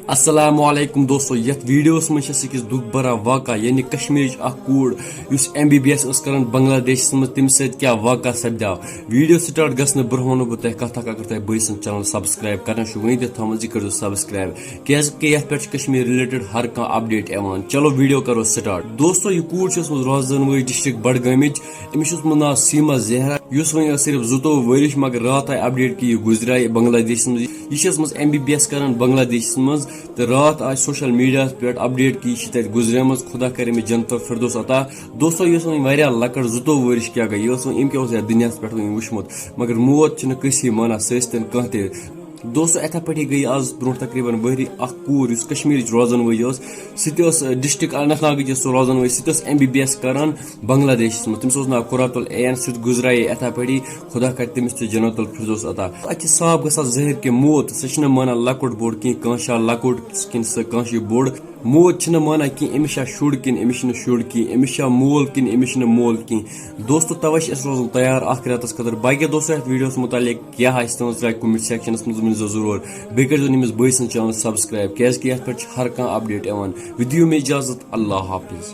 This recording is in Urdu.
السلام علیکم دوستو یتھ ویڈیوس من أکس دکھ برا واقعہ یعنی کشمیرچ اخ کوڑ یس MBBS کران بنگلہ دیشس مز تم ست کیا واقعہ سپداو ویڈیو سٹارٹ گھنہ برہ ونو بہ تہ کتھ اگر تہ بٲے سن چینل سبسکرائب کرنا ونی تہ تھومت یہ کرو سبسکرائب کیازکہ یتھ پہ کشمیر رلیٹڈ ہر کھانا اپڈیٹ یوان چلو ویڈیو کرو سٹارٹ دوستو یہ کوڑ روزان وی ڈسٹرک بڈگامچ امس ناو سیما زہرا اس ون صرف زٕتووُہ ورش مگر رات آئی اپڈیٹ کہ یہ گزرائے بنگلہ دیشس مز یہ MBBS کران بنگلہ دیشس مز تو رات آج سوشل میڈیا پہ اپڈیٹ کہ یہ تت گزریم خدا کر جنت فردوس عطا دوستو یہ واریاہ لکٹ 22 ورش کیا گئی یہ ام کیا دنیا پہ وچمت مگر موت چھ کسی مانا سن کھانا تہ دوستو اتھے پٹھی گئی آز برو تقریباً ؤری اخ کوٗر یُس کشمیرچ روزان وٲج ٲس ڈسٹرک اننت ناگٕچ روزان وٲج سُہ MBBS کران بنگلہ دیشس مز تٔمِس اوس ناو قرۃ العین سُہ گزرایے اتھے پٹھی خدا کر تٔمِس تہِ جنت الفردوس عطا اتہِ چھِ صاف گژھان ظٲہِر کہِ موت سۄ چھنہٕ مانان لۄکُٹ بوٚڑ کینٛہہ کانٛہہ چھا لۄکُٹ کِنہٕ سۄ کانٛہہ چھِ بوٚڑ موت چھنہٕ مانان کینٛہہ أمِس چھا شُر کِنہٕ أمِس چھُنہٕ شُر کینٛہہ أمِس چھا مول کِنہٕ أمِس چھُنہٕ مول کینٛہہ دوستو توے چھِ أسۍ روزان تیار اکھ رٮ۪تس خٲطرٕ باقٕے دوستو یتھ ویڈیوس متعلق کیاہ آسہِ تُہنٛز راے کومنٹ سیکشنس منٛز ؤنۍزیو ضروٗر بیٚیہِ کٔرۍزیو أمِس بٲے سٕنٛز چینل سبسکرایب کیازکہِ یتھ پٮ۪ٹھ چھِ ہر کانٛہہ اپڈیٹ یِوان ودِیو مےٚ اجازت اللہ حافظ